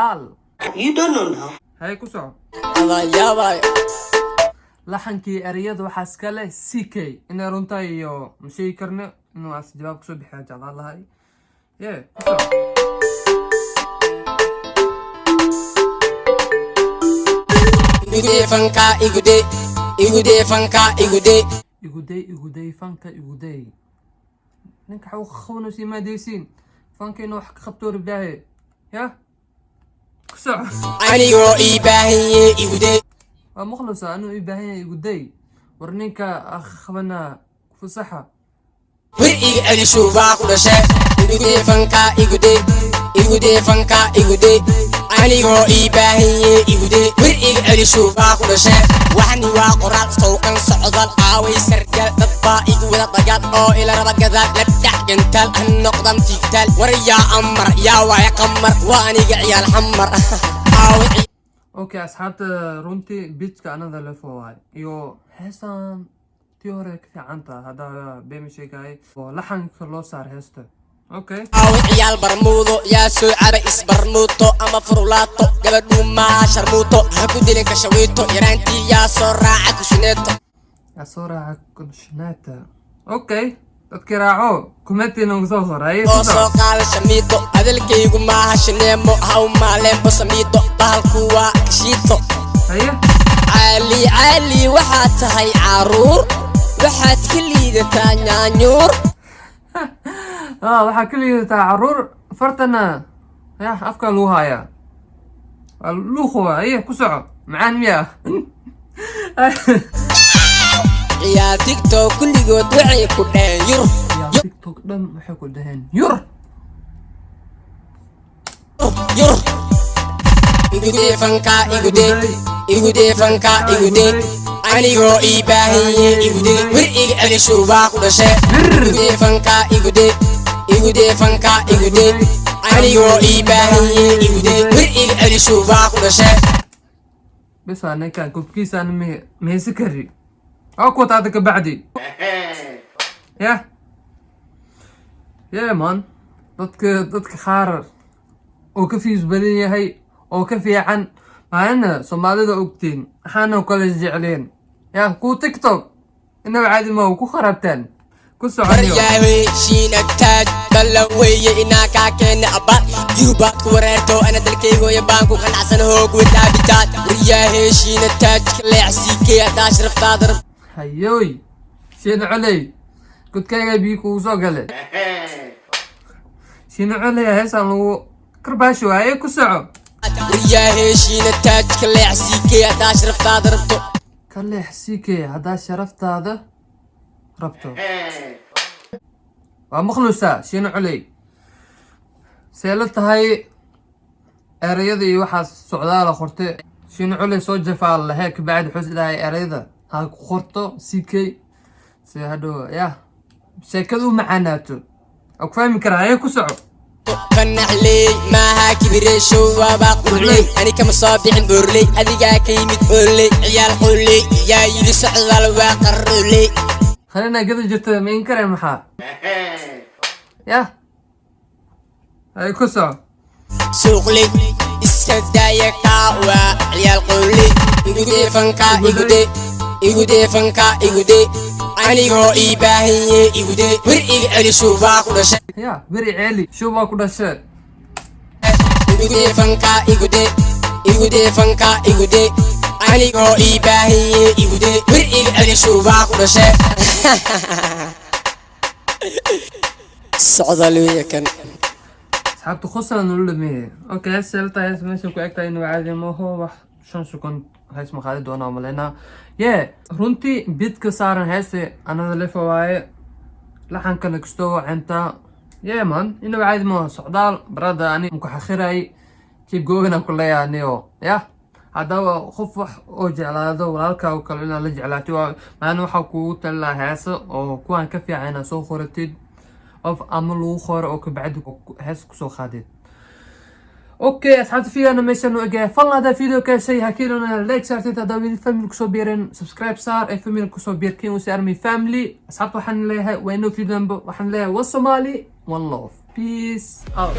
socdaal. You don't know now. Hay ku soco. Allah yaabay. laxankii ereyada waxaa iska leh CK inay runtaa iyo ma sheegi karno inuu as jawaab kusoo bixiyo jeclaan lahay. Ku soco. Igude fanka igude fanka igude fanka igude ninka xaw khawno si ma deysin fanka inuu wax ka qabto ribaahe ya ku soco. anigo ibaahiye igude waa maqlusa anuu ibaahiye igude war ninka akhbana fusaxa wir iga alisho baa ku dhashay igude fanka igude fanka igude anigo ibaahiye igude wir iga alisho baa ku dhashay waxani waa qoraal sooqan socdal aaway sargal dad baa igu wada dagaal oo ila raba gadaal la dhaxgantal an noqdam tigtal war yaa amar yaa waay qamar waa aniga ciyaal xamar aaway. Okay asxaabta runtii beatka anada la foowaay iyo heestan tii hore ka fiicanta hadda beemi sheegay oo laxanka loo saar heesta. Okay aaway ciyaal barmuudo yaa soo caba isbarmuuto ama furulaato gabadhu ma sharmuuto ha ku dilin ka shawiito yaraantii yaa soo raaca kushineeto Okay dadkii raaco kumeetina ugu soo qoray oo soo qaal shamiito adalkaygu maaha shineemo haw maalembo samiito bahalku waa kashiito haye cali waxaad tahay caruur waxaad ka liidataa nyaanyuur waxaa ka liidataa caruur fartana ya afka lagu hayaa waa luuqwa haye ku soco macaan miya yaa tiktok kulligood waxay ku dhaheen yur tiktok dhan waxay ku dhaheen yur igude fanka igude anigoo ibaahiye igude wir iga alisho baa ku dhashay igude fanka igude anigoo ibaahiye igude wir iga alisho baa ku dhashay bes waa ninkan kubkiisaan meheysi kari أو كنت هذاك بعدي يا مان ضدك خارر أو كفي زبالية هي أو كفي عن معنا صومالي ذا أوكتين حانا وكل الجعلين يا كو تيك توك إنه عادي ما هو كو خربتان كو سعوديو ياهي شينك تاج بلوية إناكا كين أبات يوبات كوريرتو أنا دلكيغو يبانكو كان عسن هوق ودابتات ياهي شينك تاج كلي عسيكي أداش رفتادر هيوي شين علي كنت كاي بيكو وزوغلي شين علي هسه لو كرباشو هاي كسعو ياهي شينك تاج كلي عسيكي أداش رفتادر كلي حسيكي هذا شرفت هذا ربطه ومخلصة شين علي سيلت هاي اريدي وحا سعودال خورتي شين علي سو جفال هيك بعد حس هاي اريده هاك خورتو سيكي سي هادو يا شيكدو معناتو او فاهم كرا هي كسعو فنح لي ما كبري شو باقولي أنا كمصابيح بورلي أديقا كيمت بورلي عيال قولي يا يلي سعدال واقرولي خلينا قد جبت مين كريم محا يا هاي كسعو سوقلي اسكدايا كاوا عيال قولي يقودي فنكا يقودي فنكا يقودي أنيغو إيباهي يقودي ورئيق علي شو باقو دشا يا بري عالي شو باكو دشا يقودي فنكا يقودي igudee fanka igudee anigoo ii baahiye igudee wir iga celi shuubaa ku dhashe socda luya kan asxaabta khosla nolo dhameeyey okay heeselta hees meesha ku egtahay inuu caadi maaho wax 5 second hees ma qaadi doonaa maleyna runtii bidka saaran heeste anada lefa waaye laxankana kastoo wacenta man inuu caadi maaho socdaal barada ani muku xakhiray kib googana ku leeyaaniyo haddaba qof wax oo jeclaado walaalkaa oo kale inaad la jeclaatid maana waxaa kugu talilaa heesa oo kuwaan ka fiican inaad soo qoratid of ama lagu qoro oo kabacdi hees kusoo qaadid اوكي asxaabta fiidana meeshaan u egaya fadlan haddaa video kaashay hakiilona like saartid haddaa weli family kusoo biirin subscribe saar ee family kusoo biirkin usi army family asxaabta waxaan leeyahay waa inoo fiidanba waxaan leeyahay wa Somali one love peace out